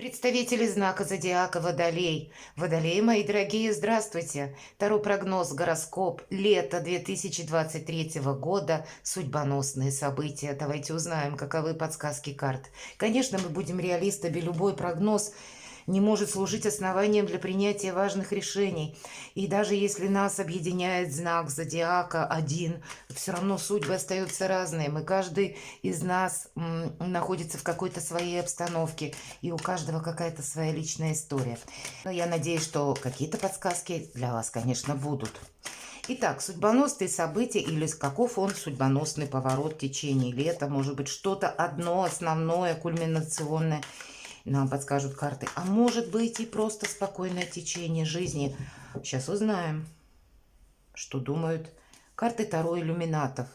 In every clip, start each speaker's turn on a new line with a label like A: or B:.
A: Представители знака зодиака Водолей. Водолеи, мои дорогие, здравствуйте. Таро прогноз, гороскоп, лето 2023 года, судьбоносные события. Давайте узнаем, каковы подсказки карт. Конечно, мы будем реалистами, любой прогноз не может служить основанием для принятия важных решений. И даже если нас объединяет знак зодиака один, все равно судьбы остаются разные. Мы, каждый из нас находится в какой-то своей обстановке, и у каждого какая-то своя личная история. Но я надеюсь, что какие-то подсказки для вас, конечно, будут. Итак, судьбоносные события или каков он судьбоносный поворот в течение лета, может быть, что-то одно основное, кульминационное, нам подскажут карты. А может быть и просто спокойное течение жизни. Сейчас узнаем, что думают карты Таро иллюминатов.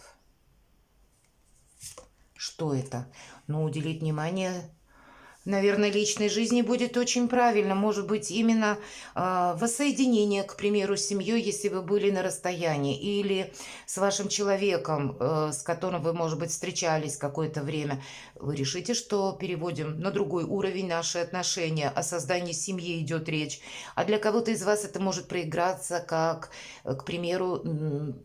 A: Что это? Ну, уделить внимание, наверное, личной жизни будет очень правильно. Может быть, именно воссоединение, к примеру, с семьей, если вы были на расстоянии, или с вашим человеком, с которым вы, может быть, встречались какое-то время. Вы решите, что переводим на другой уровень наши отношения, о создании семьи идет речь. А для кого-то из вас это может проиграться как, к примеру,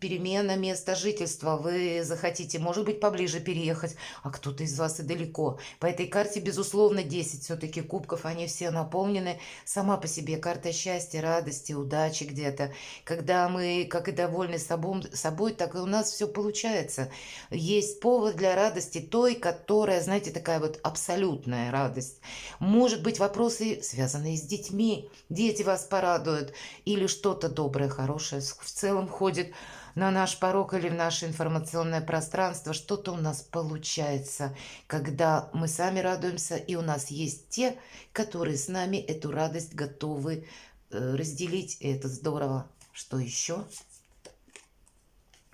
A: перемена места жительства. Вы захотите, может быть, поближе переехать, а кто-то из вас и далеко. По этой карте, безусловно, 10 все-таки кубков, они все наполнены. Сама по себе карта счастья, радости, удачи где-то. Когда мы, как и довольны собой, так и у нас все получается. Есть повод для радости той, которая, знаете, такая вот абсолютная радость. Может быть, вопросы, связанные с детьми. Дети вас порадуют. Или что-то доброе, хорошее в целом ходит на наш порог или в наше информационное пространство. Что-то у нас получается, когда мы сами радуемся, и у нас есть те, которые с нами эту радость готовы разделить. И это здорово. Что еще?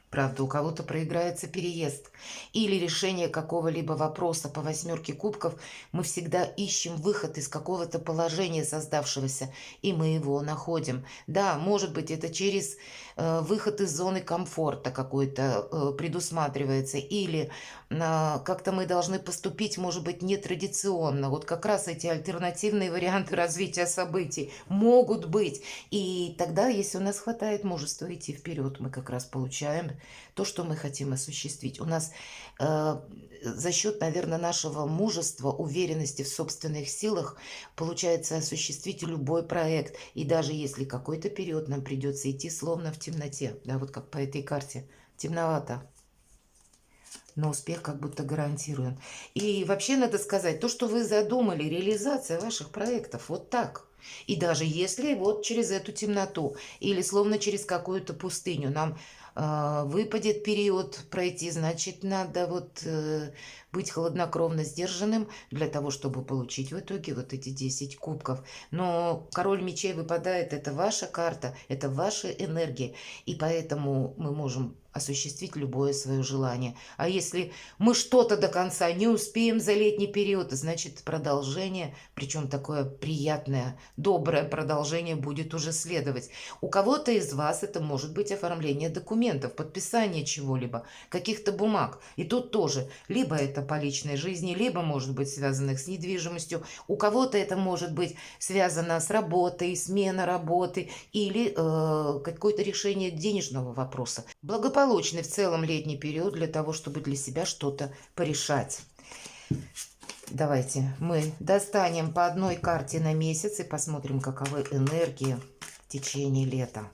A: Правда, у кого-то проиграется переезд или решение какого-либо вопроса по восьмерке кубков. Мы всегда ищем выход из какого-то положения создавшегося, и мы его находим. Да, может быть, это через выход из зоны комфорта какой-то предусматривается, или как-то мы должны поступить, может быть, нетрадиционно. Вот как раз эти альтернативные варианты развития событий могут быть. И тогда, если у нас хватает мужества идти вперед, мы как раз получаем то, что мы хотим осуществить. У нас за счет, наверное, нашего мужества, уверенности в собственных силах получается осуществить любой проект. И даже если какой-то период нам придется идти словно в темноте, да, вот как по этой карте, темновато, но успех как будто гарантируем. И вообще надо сказать, то, что вы задумали, реализация ваших проектов, вот так. И даже если вот через эту темноту или словно через какую-то пустыню нам выпадет период пройти, значит, надо вот быть хладнокровно сдержанным для того, чтобы получить в итоге вот эти 10 кубков. Но король мечей выпадает, это ваша карта, это ваши энергии, и поэтому мы можем осуществить любое свое желание. А если мы что-то до конца не успеем за летний период, значит продолжение, причем такое приятное, доброе продолжение будет уже следовать. У кого-то из вас это может быть оформление документов, подписание чего-либо, каких-то бумаг. И тут тоже, либо это по личной жизни, либо может быть связанных с недвижимостью. У кого-то это может быть связано с работой, смена работы или какое-то решение денежного вопроса. Благополучный в целом летний период для того, чтобы для себя что-то порешать. Давайте мы достанем по одной карте на месяц и посмотрим, каковы энергии в течение лета.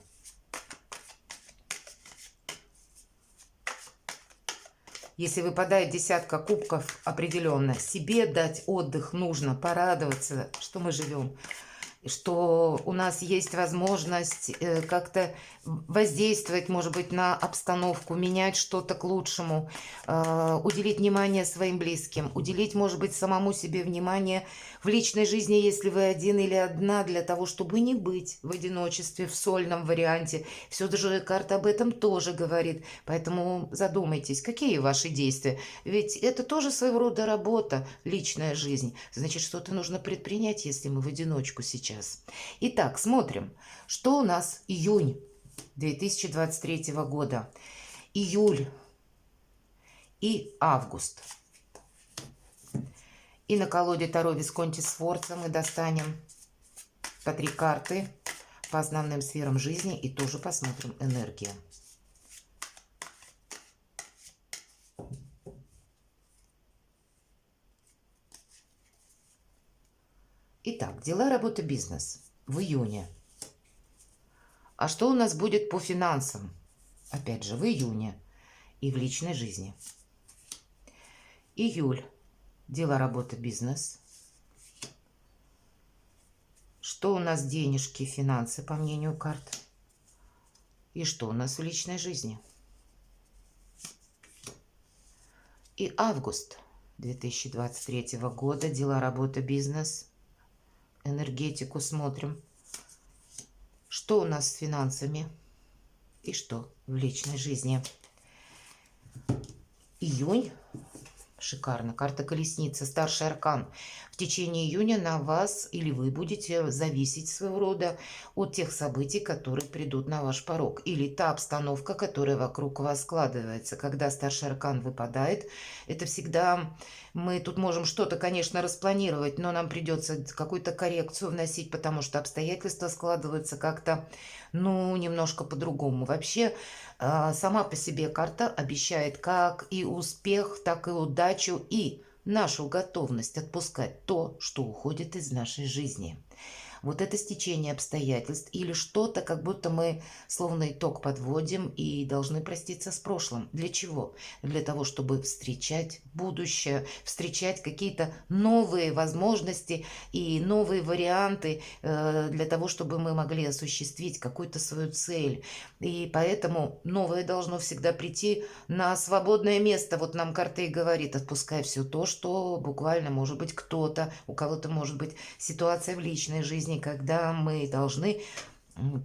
A: Если выпадает десятка кубков, определенно себе дать отдых нужно, порадоваться, что мы живем, что у нас есть возможность как-то воздействовать, может быть, на обстановку, менять что-то к лучшему, уделить внимание своим близким, уделить, может быть, самому себе внимание в личной жизни, если вы один или одна, для того, чтобы не быть в одиночестве, в сольном варианте. Все же карта об этом тоже говорит, поэтому задумайтесь, какие ваши действия. Ведь это тоже своего рода работа, личная жизнь. Значит, что-то нужно предпринять, если мы в одиночку сейчас. Итак, смотрим, что у нас июнь 2023 года, июль и август. И на колоде Таро Висконти Сфорца мы достанем по 3 карты по основным сферам жизни и тоже посмотрим энергию. Итак, дела, работа, бизнес в июне. А что у нас будет по финансам? Опять же, в июне и в личной жизни. Июль. Дела, работа, бизнес. Что у нас денежки, финансы, по мнению карт? И что у нас в личной жизни? И август 2023 года. Дела, работа, бизнес. Энергетику смотрим. Что у нас с финансами? И что в личной жизни? Июнь. Шикарно. Карта колесница, старший аркан. В течение июня на вас или вы будете зависеть своего рода от тех событий, которые придут на ваш порог. Или та обстановка, которая вокруг вас складывается. Когда старший аркан выпадает, это всегда... Мы тут можем что-то, конечно, распланировать, но нам придется какую-то коррекцию вносить, потому что обстоятельства складываются как-то, ну, немножко по-другому. Вообще, сама по себе карта обещает как и успех, так и удачу, и нашу готовность отпускать то, что уходит из нашей жизни. Вот это стечение обстоятельств или что-то, как будто мы словно итог подводим и должны проститься с прошлым. Для чего? Для того, чтобы встречать будущее, встречать какие-то новые возможности и новые варианты для того, чтобы мы могли осуществить какую-то свою цель. И поэтому новое должно всегда прийти на свободное место. Вот нам карта и говорит, отпускай все то, что буквально может быть кто-то, у кого-то может быть ситуация в личной жизни, когда мы должны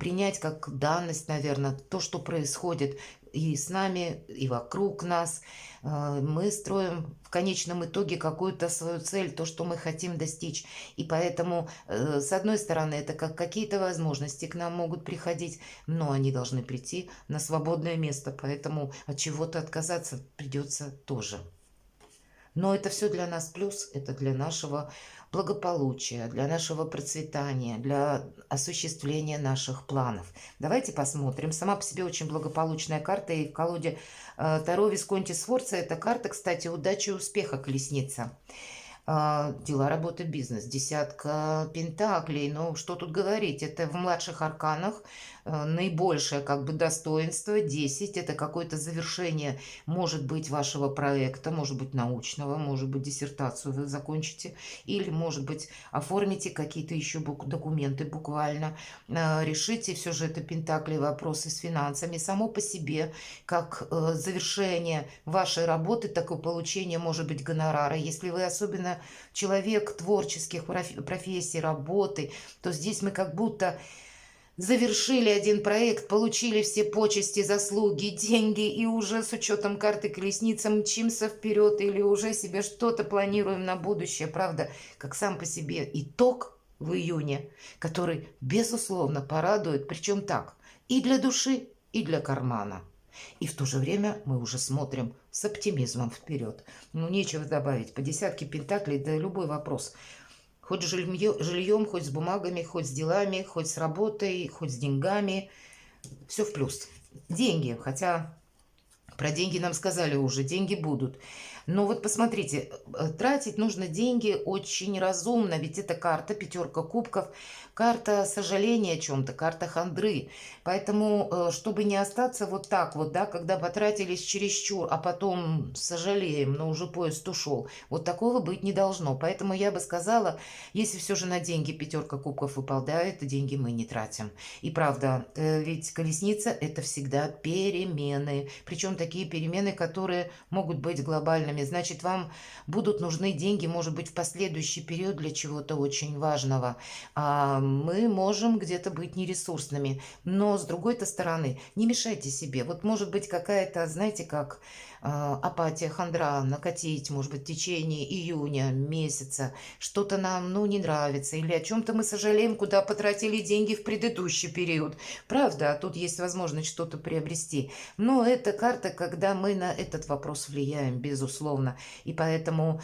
A: принять как данность, наверное, то, что происходит и с нами, и вокруг нас. Мы строим в конечном итоге какую-то свою цель, то, что мы хотим достичь. И поэтому, с одной стороны, это как какие-то возможности к нам могут приходить, но они должны прийти на свободное место, поэтому от чего-то отказаться придется тоже. Но это все для нас плюс, это для нашего благополучия, для нашего процветания, для осуществления наших планов. Давайте посмотрим. Сама по себе очень благополучная карта. И в колоде Таро Висконти Сфорца эта карта, кстати, удачи и успеха, колесница. Дела, работа, бизнес. Десятка пентаклей. Ну, что тут говорить? Это в младших арканах наибольшее как бы достоинство. 10 это какое-то завершение, может быть, вашего проекта, может быть, научного, может быть, диссертацию вы закончите, или, может быть, оформите какие-то еще документы буквально, решите все же это пентакли вопросы с финансами. Само по себе, как завершение вашей работы, так и получение, может быть, гонорара. Если вы особенно человек творческих профессий, работы, то здесь мы как будто завершили один проект, получили все почести, заслуги, деньги, и уже с учетом карты колесница мчимся вперед или уже себе что-то планируем на будущее, правда, как сам по себе итог в июне, который, безусловно, порадует, причем так, и для души, и для кармана. И в то же время мы уже смотрим с оптимизмом вперед. Ну, нечего добавить, по десятке пентаклей, да любой вопрос – хоть с жильем, хоть с бумагами, хоть с делами, хоть с работой, хоть с деньгами. Все в плюс. Деньги, хотя про деньги нам сказали уже, деньги будут. Но вот посмотрите, тратить нужно деньги очень разумно, ведь это карта, пятерка кубков, карта сожаления о чем-то, карта хандры. Поэтому, чтобы не остаться вот так вот, да, когда потратились чересчур, а потом сожалеем, но уже поезд ушел, вот такого быть не должно. Поэтому я бы сказала, если все же на деньги пятерка кубков выпадает, деньги мы не тратим. И правда, ведь колесница это всегда перемены, причем такие перемены, которые могут быть глобальными. Значит, вам будут нужны деньги, может быть, в последующий период для чего-то очень важного. Мы можем где-то быть нересурсными, но с другой-то стороны, не мешайте себе. Вот может быть какая-то, знаете, как апатия, хандра накатить, может быть, в течение июня месяца, что-то нам, ну, не нравится, или о чем-то мы сожалеем, куда потратили деньги в предыдущий период. Правда, тут есть возможность что-то приобрести. Но это карта, когда мы на этот вопрос влияем, безусловно. И поэтому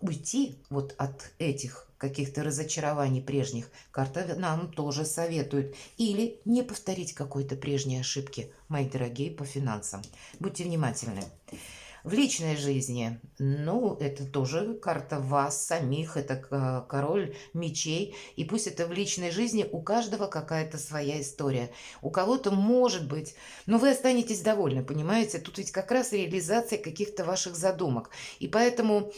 A: уйти вот от этих каких-то разочарований прежних, карта нам тоже советует. Или не повторить какой-то прежней ошибки, мои дорогие, по финансам. Будьте внимательны. В личной жизни, ну, это тоже карта вас самих, это король мечей. И пусть это в личной жизни, у каждого какая-то своя история. У кого-то может быть, но вы останетесь довольны, понимаете? Тут ведь как раз реализация каких-то ваших задумок. И поэтому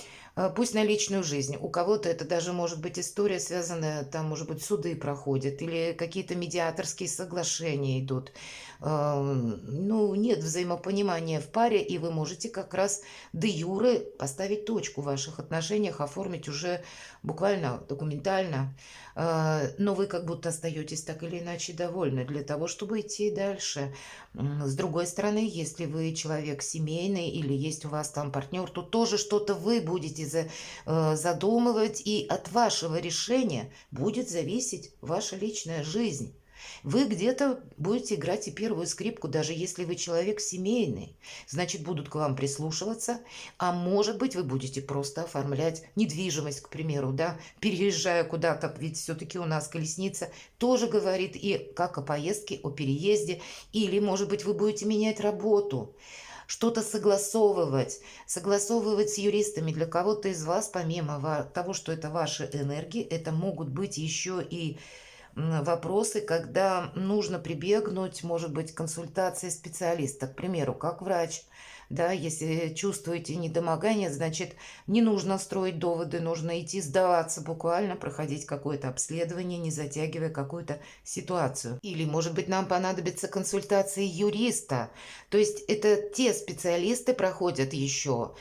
A: пусть на личную жизнь. У кого-то это даже может быть история, связанная, там, может быть, суды проходят или какие-то медиаторские соглашения идут. Ну, нет взаимопонимания в паре, и вы можете как раз де юре поставить точку в ваших отношениях, оформить уже буквально документально. Но вы как будто остаетесь так или иначе довольны для того, чтобы идти дальше. С другой стороны, если вы человек семейный или есть у вас там партнер, то тоже что-то вы будете задумывать, и от вашего решения будет зависеть ваша личная жизнь. Вы где-то будете играть и первую скрипку, даже если вы человек семейный. Значит, будут к вам прислушиваться, а может быть, вы будете просто оформлять недвижимость, к примеру, да, переезжая куда-то, ведь все-таки у нас колесница тоже говорит и как о поездке, о переезде, или, может быть, вы будете менять работу, что-то согласовывать с юристами. Для кого-то из вас, помимо того, что это ваши энергии, это могут быть еще и вопросы, когда нужно прибегнуть, может быть, к консультации специалиста, к примеру, как врач. Да, если чувствуете недомогание, значит, не нужно строить доводы, нужно идти сдаваться, буквально проходить какое-то обследование, не затягивая какую-то ситуацию. Или, может быть, нам понадобится консультация юриста. То есть это те специалисты проходят еще,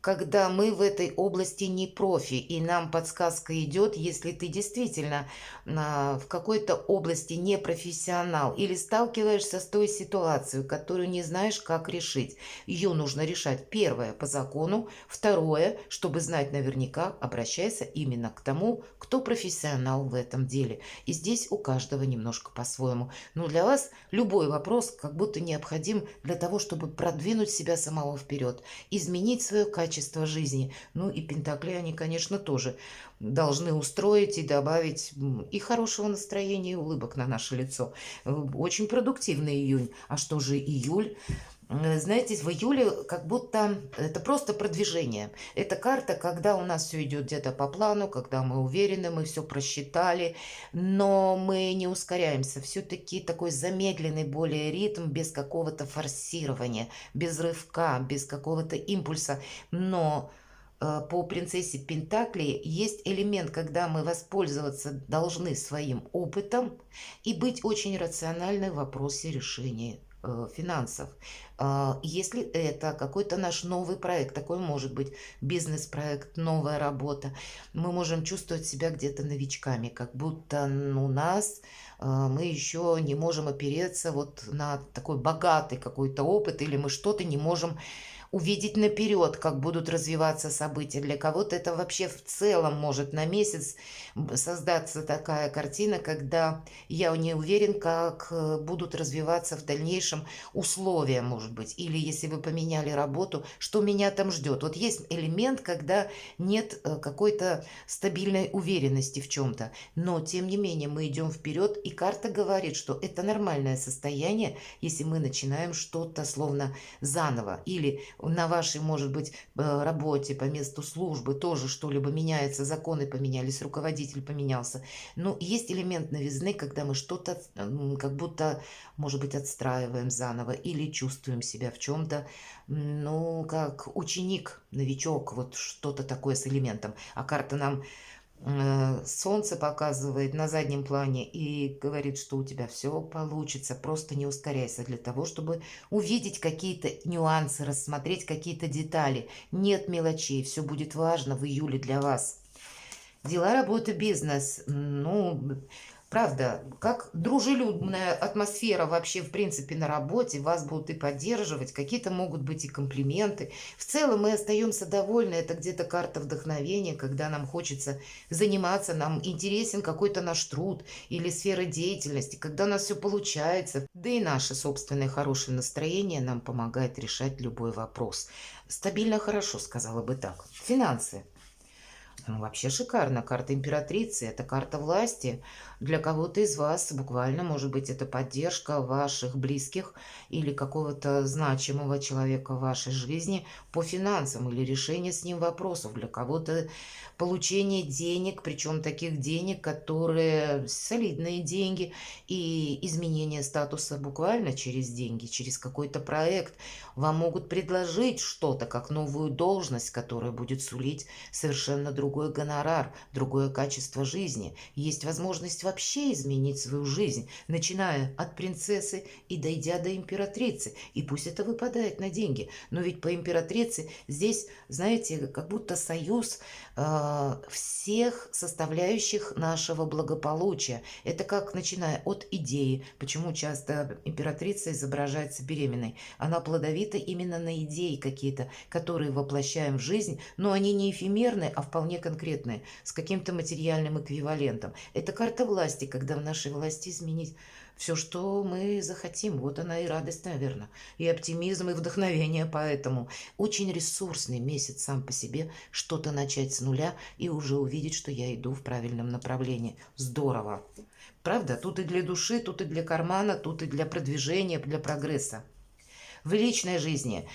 A: когда мы в этой области не профи, и нам подсказка идет, если ты действительно в какой-то области не профессионал или сталкиваешься с той ситуацией, которую не знаешь, как решить. Ее нужно решать, первое, по закону, второе, чтобы знать наверняка, обращайся именно к тому, кто профессионал в этом деле. И здесь у каждого немножко по-своему. Но для вас любой вопрос как будто необходим для того, чтобы продвинуть себя самого вперед, изменить свое качество жизни. Ну и пентакли, они, конечно, тоже должны устроить и добавить и хорошего настроения, и улыбок на наше лицо. Очень продуктивный июнь. А что же июль? Знаете, в июле как будто это просто продвижение. Это карта, когда у нас все идет где-то по плану, когда мы уверены, мы все просчитали, но мы не ускоряемся. Все-таки такой замедленный более ритм, без какого-то форсирования, без рывка, без какого-то импульса. Но по принцессе Пентакли есть элемент, когда мы воспользоваться должны своим опытом и быть очень рациональны в вопросе решения финансов. Если это какой-то наш новый проект, такой может быть бизнес-проект, новая работа, мы можем чувствовать себя где-то новичками, как будто у нас мы еще не можем опереться вот на такой богатый какой-то опыт, или мы что-то не можем увидеть наперед, как будут развиваться события. Для кого-то это вообще в целом может на месяц создаться такая картина, когда я не уверен, как будут развиваться в дальнейшем условия, может быть. Или если вы поменяли работу, что меня там ждет. Вот есть элемент, когда нет какой-то стабильной уверенности в чем-то. Но, тем не менее, мы идем вперед, и карта говорит, что это нормальное состояние, если мы начинаем что-то словно заново. Или на вашей, может быть, работе, по месту службы тоже что-либо меняется, законы поменялись, руководитель поменялся. Но есть элемент новизны, когда мы что-то как будто, может быть, отстраиваем заново или чувствуем себя в чем-то, ну, как ученик, новичок, вот что-то такое с элементом. А карта нам солнце показывает на заднем плане и говорит, что у тебя все получится, просто не ускоряйся для того, чтобы увидеть какие-то нюансы, рассмотреть какие-то детали. Нет мелочей, все будет важно в июле для вас. Дела, работа, бизнес. Ну, Правда, как дружелюбная атмосфера вообще, в принципе, на работе, вас будут и поддерживать, какие-то могут быть и комплименты. В целом мы остаемся довольны, это где-то карта вдохновения, когда нам хочется заниматься, нам интересен какой-то наш труд или сфера деятельности, когда у нас все получается. Да и наше собственное хорошее настроение нам помогает решать любой вопрос. Стабильно хорошо, сказала бы так. Финансы. Ну, вообще шикарно. Карта императрицы– это карта власти. Для кого-то из вас буквально, может быть, это поддержка ваших близких или какого-то значимого человека в вашей жизни по финансам или решение с ним вопросов. Для кого-то получение денег, причем таких денег, которые солидные деньги, и изменение статуса буквально через деньги, через какой-то проект. Вам могут предложить что-то, как новую должность, которая будет сулить совершенно другой гонорар, другое качество жизни. Есть возможность вообще изменить свою жизнь, начиная от принцессы и дойдя до императрицы. И пусть это выпадает на деньги, но ведь по императрице здесь, знаете, как будто союз всех составляющих нашего благополучия. Это как начиная от идеи, почему часто императрица изображается беременной. Она плодовита именно на идеи какие-то, которые воплощаем в жизнь, но они не эфемерные, а вполне конкретные, с каким-то материальным эквивалентом. Это карта власти, когда в нашей власти изменить все, что мы захотим. Вот она и радость, наверное, и оптимизм, и вдохновение. Поэтому очень ресурсный месяц сам по себе, что-то начать с нуля и уже увидеть, что я иду в правильном направлении. Здорово. Правда? Тут и для души, тут и для кармана, тут и для продвижения, для прогресса. В личной жизни.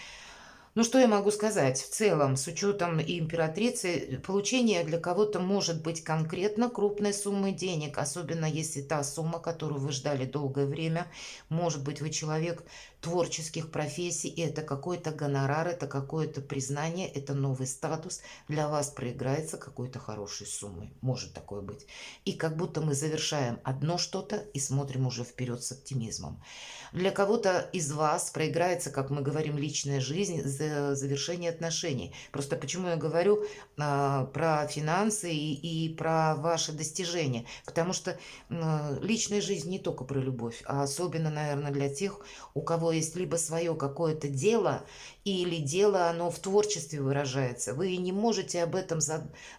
A: Ну, что я могу сказать? В целом, с учетом и императрицы, получение для кого-то может быть конкретно крупной суммы денег, особенно если та сумма, которую вы ждали долгое время. Может быть, вы человек творческих профессий, и это какой-то гонорар, это какое-то признание, это новый статус. Для вас проиграется какой-то хорошей суммой. Может такое быть. И как будто мы завершаем одно что-то и смотрим уже вперед с оптимизмом. Для кого-то из вас проиграется, как мы говорим, личная жизнь, завершение отношений. Просто почему я говорю про финансы и про ваши достижения. Потому что личная жизнь не только про любовь, а особенно, наверное, для тех, у кого есть либо свое какое-то дело, или дело, оно в творчестве выражается. Вы не можете об этом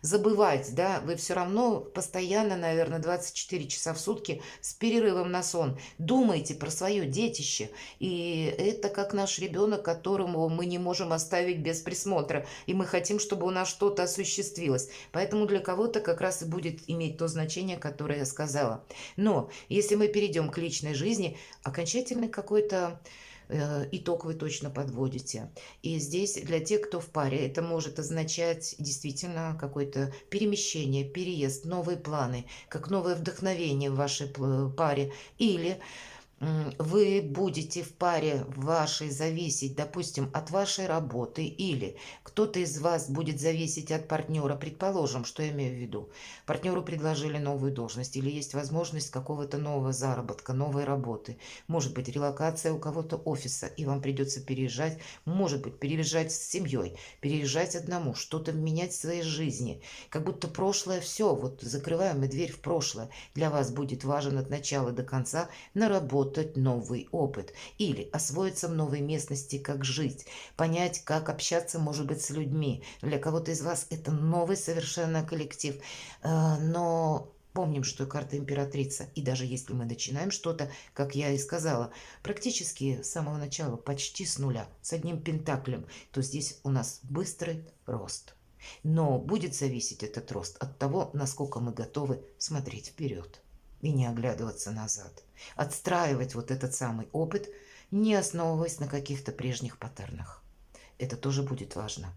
A: забывать, да, вы все равно постоянно, наверное, 24 часа в сутки с перерывом на сон думаете про свое детище. И это как наш ребенок, которому мы не можем оставить без присмотра. И мы хотим, чтобы у нас что-то осуществилось. Поэтому для кого-то как раз и будет иметь то значение, которое я сказала. Но если мы перейдем к личной жизни, окончательный какой-то итог вы точно подводите. И здесь для тех, кто в паре, это может означать действительно какое-то перемещение, переезд, новые планы, как новое вдохновение в вашей паре. Или вы будете в паре вашей зависеть, допустим, от вашей работы, или кто-то из вас будет зависеть от партнера, предположим, что я имею в виду. Партнеру предложили новую должность, или есть возможность какого-то нового заработка, новой работы. Может быть, релокация у кого-то офиса, и вам придется переезжать. Может быть, переезжать с семьей, переезжать одному, что-то менять в своей жизни. Как будто прошлое все, вот закрываем мы дверь в прошлое. Для вас будет важен от начала до конца наработать новый опыт или освоиться в новой местности, как жить, понять, как общаться, может быть, с людьми. Для кого-то из вас это новый совершенно коллектив, но помним, что карта императрица, и даже если мы начинаем что-то, как я и сказала, практически с самого начала, почти с нуля, с одним пентаклем, то здесь у нас быстрый рост. Но будет зависеть этот рост от того, насколько мы готовы смотреть вперед и не оглядываться назад. Отстраивать вот этот самый опыт, не основываясь на каких-то прежних паттернах. Это тоже будет важно.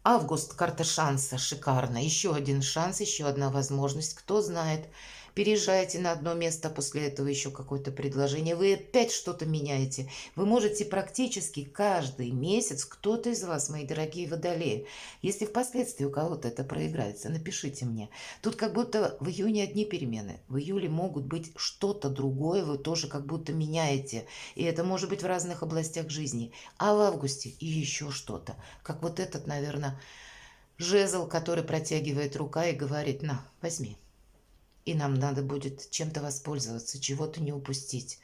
A: Август, карта шанса, шикарно. Еще один шанс, еще одна возможность. Кто знает, переезжаете на одно место, после этого еще какое-то предложение, вы опять что-то меняете. Вы можете практически каждый месяц, кто-то из вас, мои дорогие водолеи, если впоследствии у кого-то это проиграется, напишите мне. Тут как будто в июне одни перемены, в июле могут быть что-то другое, вы тоже как будто меняете. И это может быть в разных областях жизни. А в августе и еще что-то. Как вот этот, наверное, жезл, который протягивает рука и говорит: на, возьми. И нам надо будет чем-то воспользоваться, чего-то не упустить,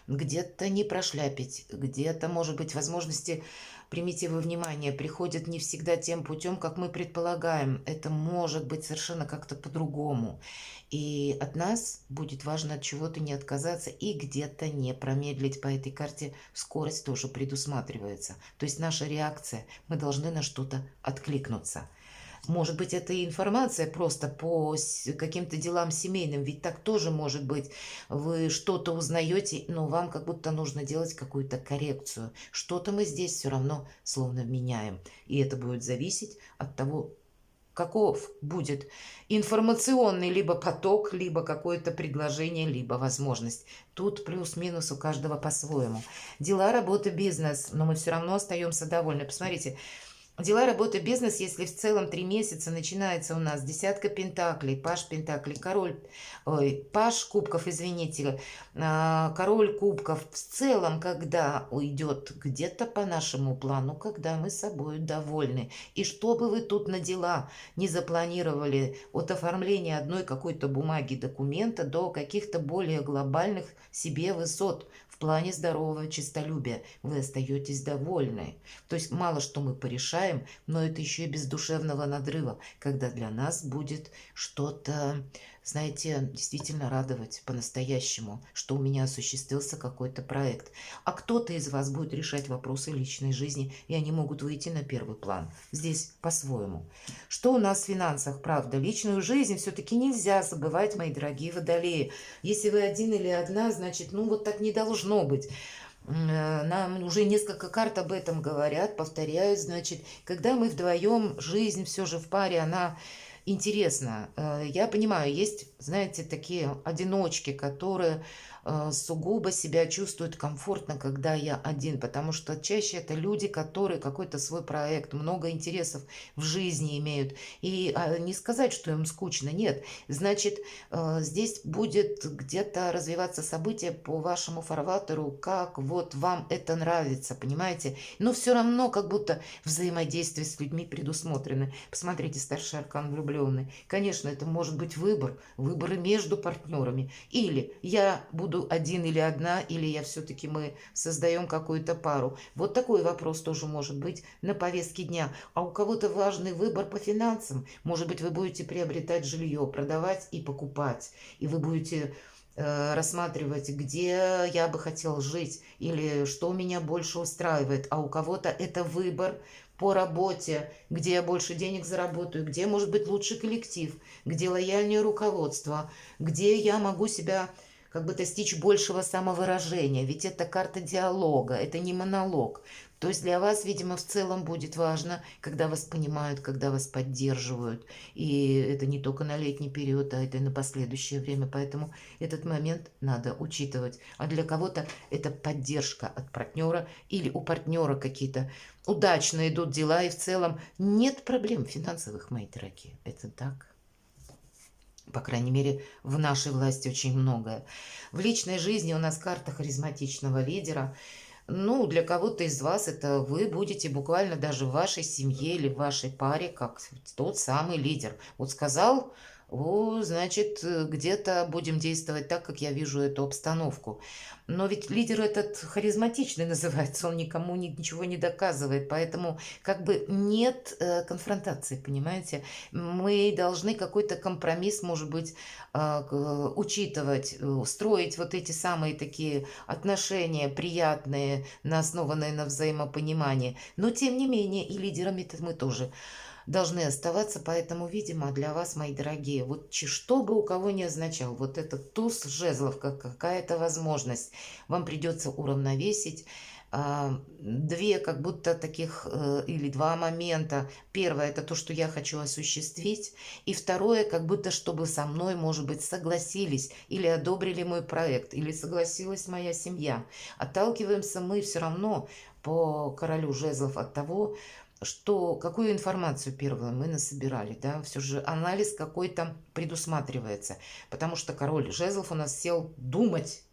A: где-то не прошляпить, где-то, может быть, возможности, примите во внимание, приходят не всегда тем путем, как мы предполагаем. Это может быть совершенно как-то по-другому. И от нас будет важно от чего-то не отказаться и где-то не промедлить. По этой карте скорость тоже предусматривается. То есть наша реакция, мы должны на что-то откликнуться. Может быть, это и информация просто по каким-то делам семейным, ведь так тоже может быть. Вы что-то узнаете, но вам как будто нужно делать какую-то коррекцию. Что-то мы здесь все равно словно меняем. И это будет зависеть от того, каков будет информационный либо поток, либо какое-то предложение, либо возможность. Тут плюс-минус у каждого по-своему. Дела, работа, бизнес, но мы все равно остаемся довольны. Посмотрите, дела, работа, бизнес, если в целом 3 месяца начинается у нас десятка пентаклей, паш пентаклей, король, ой, паш кубков, извините, король кубков. В целом, когда уйдет где-то по нашему плану, когда мы собой довольны. И что бы вы тут на дела не запланировали, от оформления одной какой-то бумаги, документа до каких-то более глобальных себе высот в плане здорового честолюбия, вы остаетесь довольны. То есть мало что мы порешаем, но это еще и без душевного надрыва, когда для нас будет что-то, знаете, действительно радовать по-настоящему, что у меня осуществился какой-то проект. А кто-то из вас будет решать вопросы личной жизни, и они могут выйти на первый план. Здесь по-своему. Что у нас в финансах, правда? Личную жизнь все-таки нельзя забывать, мои дорогие водолеи. Если вы один или одна, значит, ну вот так не должно быть. Нам уже несколько карт об этом говорят, повторяют, значит, когда мы вдвоем, жизнь все же в паре, она интересна. Я понимаю, есть, знаете, такие одиночки, которые сугубо себя чувствуют комфортно, когда я один, потому что чаще это люди, которые какой-то свой проект, много интересов в жизни имеют. И не сказать, что им скучно, нет. Значит, здесь будет где-то развиваться событие по вашему фарватеру, как вот вам это нравится, понимаете? Но все равно как будто взаимодействие с людьми предусмотрены. Посмотрите, старший аркан влюбленный. Конечно, это может быть выбор, выборы между партнерами. Или я буду один или одна, или я все-таки мы создаем какую-то пару. Вот такой вопрос тоже может быть на повестке дня. А у кого-то важный выбор по финансам. Может быть, вы будете приобретать жилье, продавать и покупать. И вы будете рассматривать, где я бы хотел жить, или что меня больше устраивает. А у кого-то это выбор по работе, где я больше денег заработаю, где может быть лучший коллектив, где лояльнее руководство, где я могу себя как бы достичь большего самовыражения. Ведь это карта диалога, это не монолог. То есть для вас, видимо, в целом будет важно, когда вас понимают, когда вас поддерживают. И это не только на летний период, а это и на последующее время. Поэтому этот момент надо учитывать. А для кого-то это поддержка от партнера или у партнера какие-то удачно идут дела. И в целом нет проблем финансовых, мои дорогие. Это так. По крайней мере, в нашей власти очень многое. В личной жизни у нас карта харизматичного лидера. Ну, для кого-то из вас это вы будете буквально даже в вашей семье или в вашей паре как тот самый лидер. Вот сказал, значит, где-то будем действовать так, как я вижу эту обстановку. Но ведь лидер этот харизматичный называется, он никому ничего не доказывает, поэтому как бы нет конфронтации, понимаете? Мы должны какой-то компромисс, может быть, учитывать, строить вот эти самые такие отношения приятные, основанные на взаимопонимании. Но тем не менее и лидерами мы тоже должны оставаться, поэтому, видимо, для вас, мои дорогие, вот что бы у кого ни означал, вот этот туз жезлов, как какая-то возможность, вам придется уравновесить две как будто таких или два момента. Первое это то, что я хочу осуществить, и второе как будто чтобы со мной, может быть, согласились или одобрили мой проект, или согласилась моя семья. Отталкиваемся мы все равно по королю жезлов от того, что какую информацию первую мы насобирали, да, все же анализ какой-то предусматривается, потому что король жезлов у нас сел думать,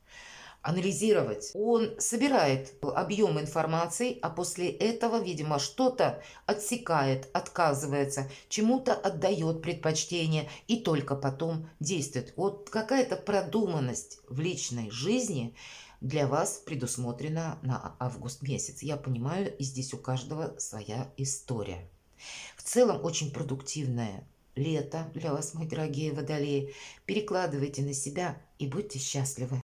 A: анализировать. Он собирает объем информации, а после этого, видимо, что-то отсекает, отказывается, чему-то отдает предпочтение и только потом действует. Вот какая-то продуманность в личной жизни для вас предусмотрена на август месяц. Я понимаю, и здесь у каждого своя история. В целом очень продуктивное лето для вас, мои дорогие водолеи. Перекладывайте на себя и будьте счастливы.